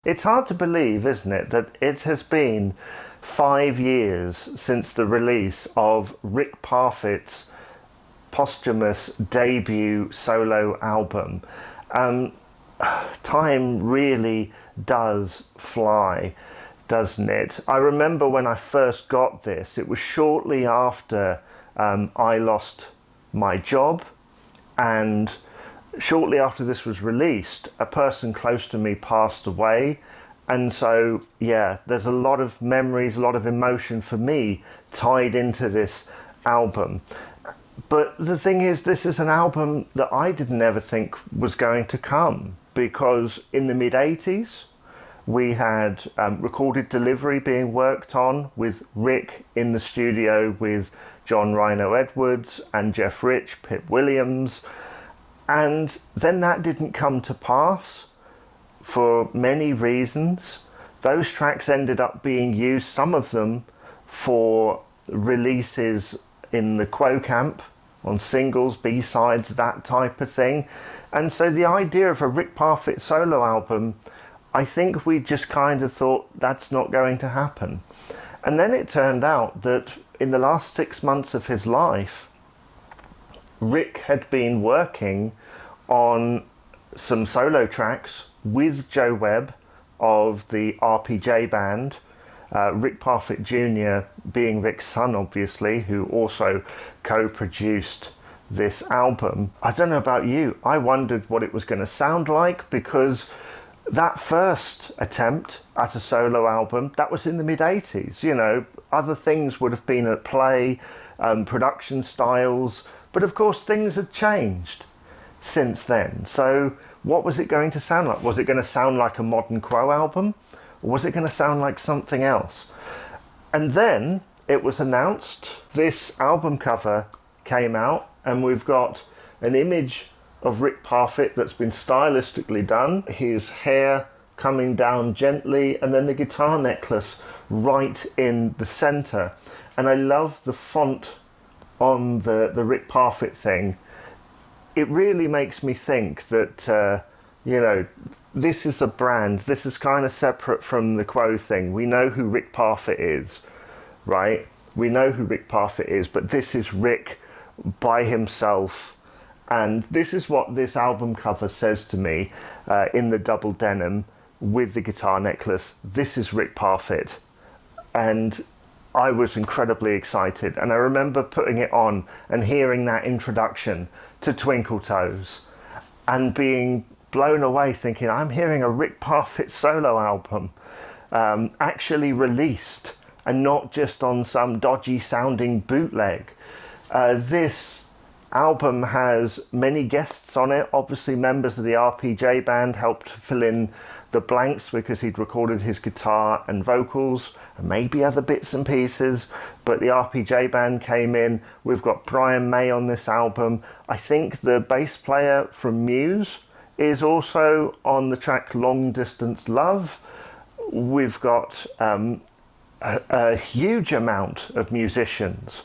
It's hard to believe, isn't it, that it has been 5 years since the release of Rick Parfitt's posthumous debut solo album. Time really does fly, doesn't it? I remember when I first got this, it was shortly after I lost my job, and shortly after this was released, a person close to me passed away. And so, yeah, there's a lot of memories, a lot of emotion for me tied into this album. But the thing is, this is an album that I didn't ever think was going to come, because in the mid-80s, we had recorded delivery being worked on with Rick in the studio with John Rhino Edwards and Jeff Rich, Pip Williams. And then that didn't come to pass for many reasons. Those tracks ended up being used, some of them, for releases in the Quo camp, on singles, B-sides, that type of thing. And so the idea of a Rick Parfitt solo album, I think we just kind of thought that's not going to happen. And then it turned out that in the last 6 months of his life, Rick had been working on some solo tracks with Joe Webb of the RPJ band, Rick Parfitt Jr. being Rick's son, obviously, who also co-produced this album. I don't know about you, I wondered what it was going to sound like, because that first attempt at a solo album, that was in the mid-80s. You know, other things would have been at play, production styles, but of course things had changed since then. So what was it going to sound like? Was it going to sound like a modern Quo album? Or was it going to sound like something else? And then it was announced, this album cover came out, and we've got an image of Rick Parfitt that's been stylistically done, his hair coming down gently, and then the guitar necklace right in the center. And I love the font on the Rick Parfitt thing. It really makes me think that, you know, this is a brand. This is kind of separate from the Quo thing. We know who Rick Parfitt is, right? We know who Rick Parfitt is, but this is Rick by himself. And this is what this album cover says to me, in the double denim with the guitar necklace. This is Rick Parfitt. And I was incredibly excited, and I remember putting it on and hearing that introduction to Twinkle Toes and being blown away, thinking, I'm hearing a Rick Parfitt solo album, actually released, and not just on some dodgy sounding bootleg. This album has many guests on it. Obviously members of the RPJ band helped fill in the blanks because he'd recorded his guitar and vocals, and maybe other bits and pieces, but the RPJ band came in. We've got Brian May on this album. I think the bass player from Muse is also on the track Long Distance Love. We've got a huge amount of musicians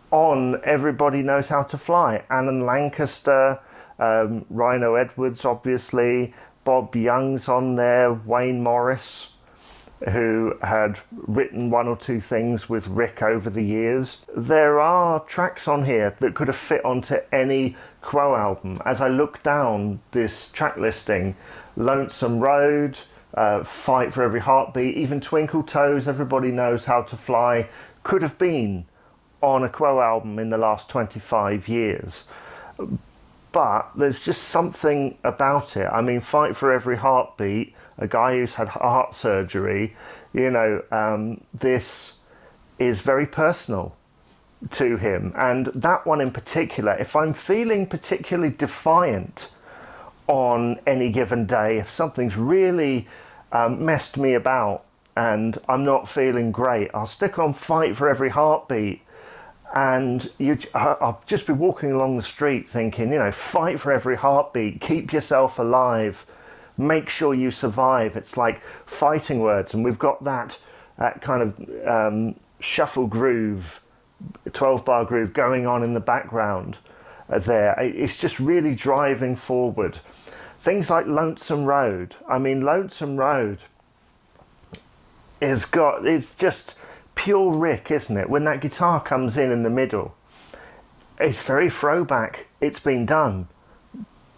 on Everybody Knows How to Fly. Alan Lancaster, Rhino Edwards, obviously, Bob Young's on there, Wayne Morris, who had written one or two things with Rick over the years. There are tracks on here that could have fit onto any Quo album. As I look down this track listing, Lonesome Road, Fight for Every Heartbeat, even Twinkle Toes, Everybody Knows How to Fly, could have been on a Quo album in the last 25 years. But there's just something about it. I mean, Fight for Every Heartbeat, a guy who's had heart surgery, you know, this is very personal to him. And that one in particular, if I'm feeling particularly defiant on any given day, if something's really messed me about and I'm not feeling great, I'll stick on Fight for Every Heartbeat. And I'll just be walking along the street thinking, you know, fight for every heartbeat, keep yourself alive, make sure you survive. It's like fighting words, and we've got that kind of shuffle groove, 12-bar groove going on in the background there. It's just really driving forward. Things like Lonesome Road. I mean, Lonesome Road it's just pure Rick, isn't it? When that guitar comes in the middle, it's very throwback. It's been done,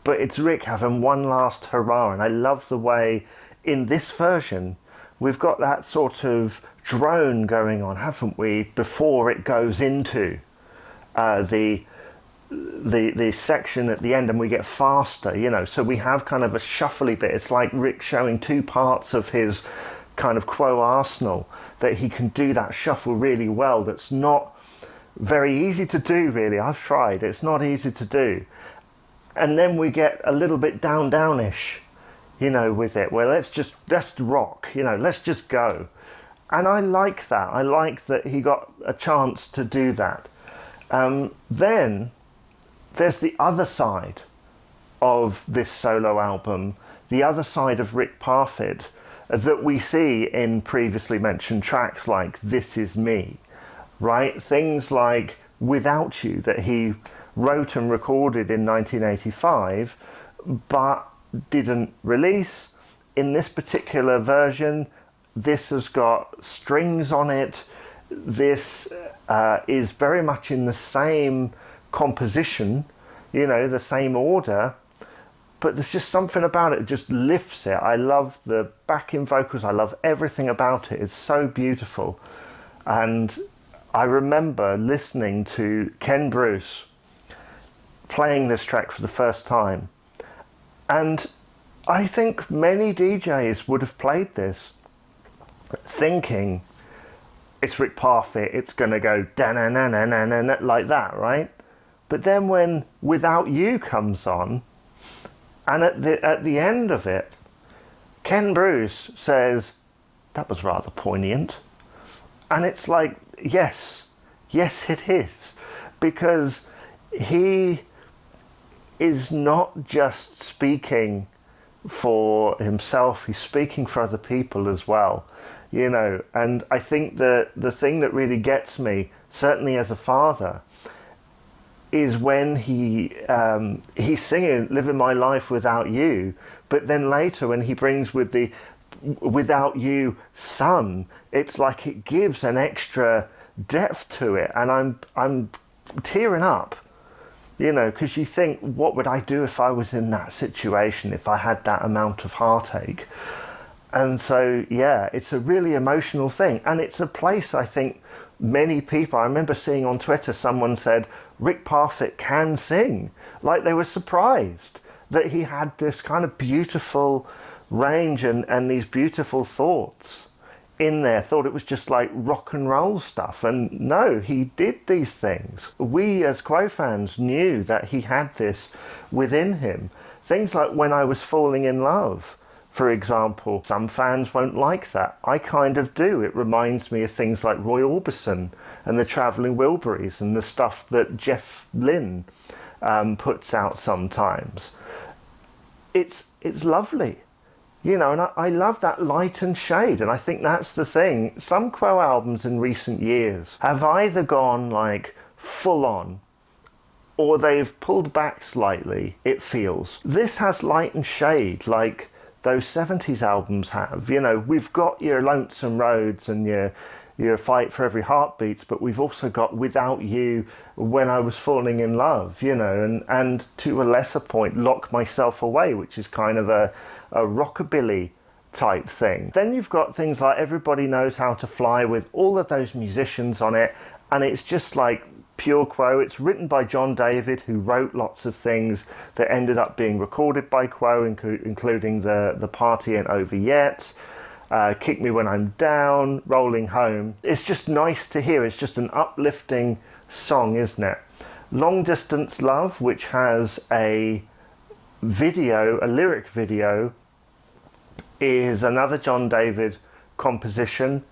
but it's Rick having one last hurrah. And I love the way in this version we've got that sort of drone going on, haven't we, before it goes into the section at the end, and we get faster, you know. So we have kind of a shuffly bit. It's like Rick showing two parts of his kind of Quo arsenal, that he can do that shuffle really well. That's not very easy to do, really. I've tried. It's not easy to do. And then we get a little bit downish, you know, with it, where let's rock, you know, let's just go. And I like that. I like that he got a chance to do that. Then there's the other side of this solo album, the other side of Rick Parfitt, that we see in previously mentioned tracks like This Is Me, right? Things like Without You, that he wrote and recorded in 1985, but didn't release. In this particular version, this has got strings on it. This is very much in the same composition, you know, the same order, but there's just something about it that just lifts it. I love the backing vocals. I love everything about it. It's so beautiful. And I remember listening to Ken Bruce playing this track for the first time, and I think many DJs would have played this thinking it's Rick Parfitt, it's going to go da-na-na-na-na-na like that, right? But then when Without You comes on, and at the end of it, Ken Bruce says, that was rather poignant. And it's like, yes it is. Because he is not just speaking for himself, he's speaking for other people as well. You know, and I think the thing that really gets me, certainly as a father, is when he's singing "Living My Life Without You," but then later when he brings with the "Without You, Son," it's like it gives an extra depth to it, and I'm tearing up, you know, because you think, what would I do if I was in that situation, if I had that amount of heartache? And so, yeah, it's a really emotional thing. And it's a place, I think, many people, I remember seeing on Twitter, someone said, Rick Parfitt can sing. Like they were surprised that he had this kind of beautiful range and these beautiful thoughts in there. Thought it was just like rock and roll stuff. And no, he did these things. We as Quo fans knew that he had this within him. Things like When I Was Falling in Love, for example. Some fans won't like that. I kind of do. It reminds me of things like Roy Orbison and the Travelling Wilburys and the stuff that Jeff Lynne puts out sometimes. It's lovely, you know, and I love that light and shade, and I think that's the thing. Some Quo albums in recent years have either gone like full on, or they've pulled back slightly, it feels. This has light and shade like those 70s albums have. You know, we've got your Lonesome Roads and your Fight for Every Heartbeats, but we've also got Without You, When I Was Falling in Love, you know, and to a lesser point, Lock Myself Away, which is kind of a rockabilly type thing. Then you've got things like Everybody Knows How to Fly with all of those musicians on it, and it's just like pure Quo. It's written by John David, who wrote lots of things that ended up being recorded by Quo, including the Party Ain't Over Yet, Kick Me When I'm Down, Rolling Home. It's just nice to hear. It's just an uplifting song, isn't it? Long Distance Love, which has a lyric video, is another John David composition.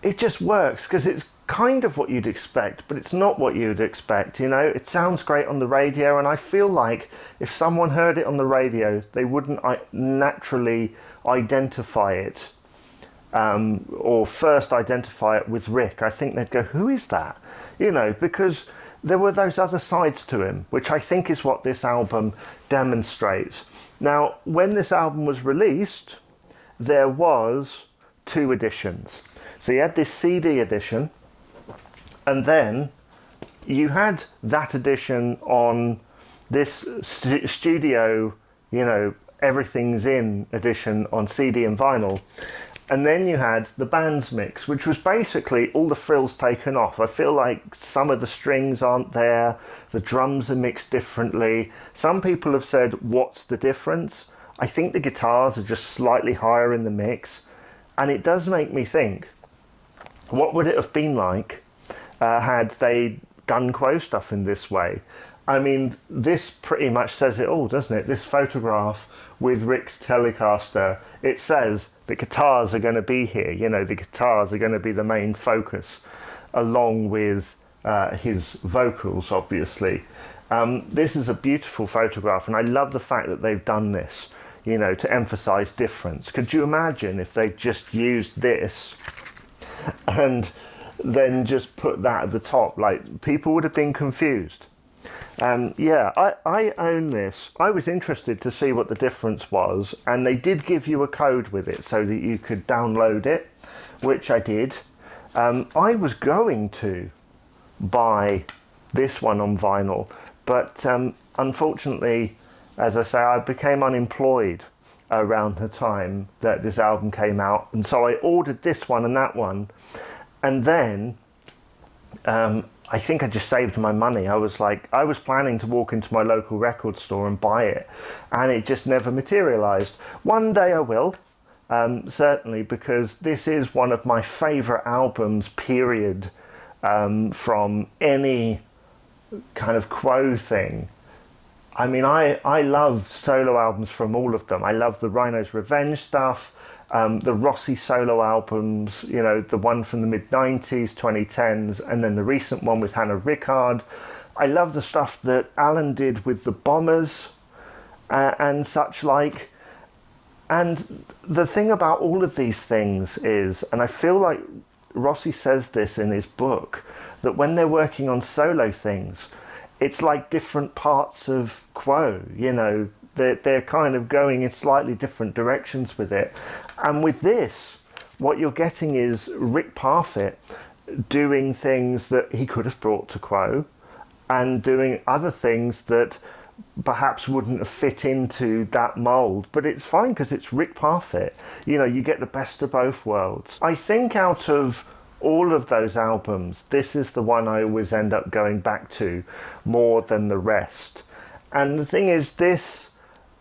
It just works because it's kind of what you'd expect, but it's not what you'd expect, you know. It sounds great on the radio, and I feel like if someone heard it on the radio, they wouldn't naturally identify it, or first identify it with Rick. I think they'd go, who is that? You know, because there were those other sides to him, which I think is what this album demonstrates. Now, when this album was released, there was 2 editions. So you had this CD edition, and then you had that edition on this studio, everything's in edition on CD and vinyl. And then you had the band's mix, which was basically all the frills taken off. I feel like some of the strings aren't there, the drums are mixed differently. Some people have said, what's the difference? I think the guitars are just slightly higher in the mix. And it does make me think, what would it have been like had they done Quo stuff in this way? I mean, this pretty much says it all, doesn't it? This photograph with Rick's Telecaster, it says the guitars are going to be here. The guitars are going to be the main focus, along with his vocals, obviously. This is a beautiful photograph, and I love the fact that they've done this, to emphasize difference. Could you imagine if they just used this and then just put that at the top? Like, people would have been confused. I own this. I was interested to see what the difference was, and they did give you a code with it so that you could download it, which I did. I was going to buy this one on vinyl, but unfortunately, as I say, I became unemployed around the time that this album came out, and so I ordered this one and that one, and then I think I just saved my money. I was planning to walk into my local record store and buy it, and it just never materialized. One day I will, certainly, because this is one of my favorite albums, period, from any kind of Quo thing. I mean, I love solo albums from all of them. I love the Rhino's Revenge stuff, the Rossi solo albums, the one from the mid-90s, 2010s, and then the recent one with Hannah Rickard. I love the stuff that Alan did with the Bombers and such like. And the thing about all of these things is, and I feel like Rossi says this in his book, that when they're working on solo things, it's like different parts of Quo, they're kind of going in slightly different directions with it. And with this, what you're getting is Rick Parfitt doing things that he could have brought to Quo, and doing other things that perhaps wouldn't have fit into that mold. But it's fine because it's Rick Parfitt. You get the best of both worlds. I think out of all of those albums, this is the one I always end up going back to more than the rest. And the thing is, this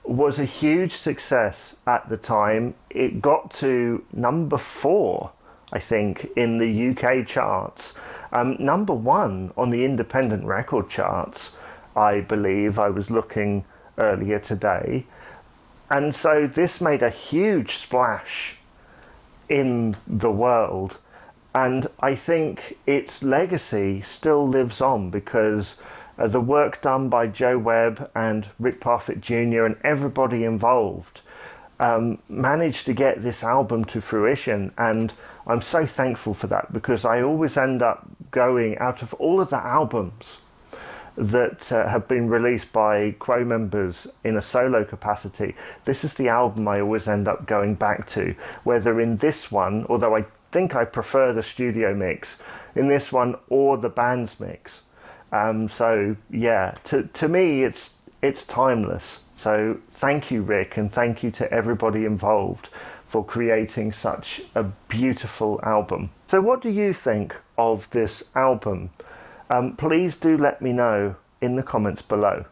was a huge success at the time. It got to number 4, I think, in the UK charts. Number 1 on the independent record charts, I believe. I was looking earlier today. And so this made a huge splash in the world. And I think its legacy still lives on because the work done by Joe Webb and Rick Parfitt Jr. and everybody involved managed to get this album to fruition. And I'm so thankful for that, because I always end up going, out of all of the albums that have been released by Quo members in a solo capacity, this is the album I always end up going back to, whether in this one, although I think I prefer the studio mix in this one, or the band's mix. So yeah, to me it's timeless. So thank you, Rick, and thank you to everybody involved for creating such a beautiful album. So what do you think of this album? Please do let me know in the comments below.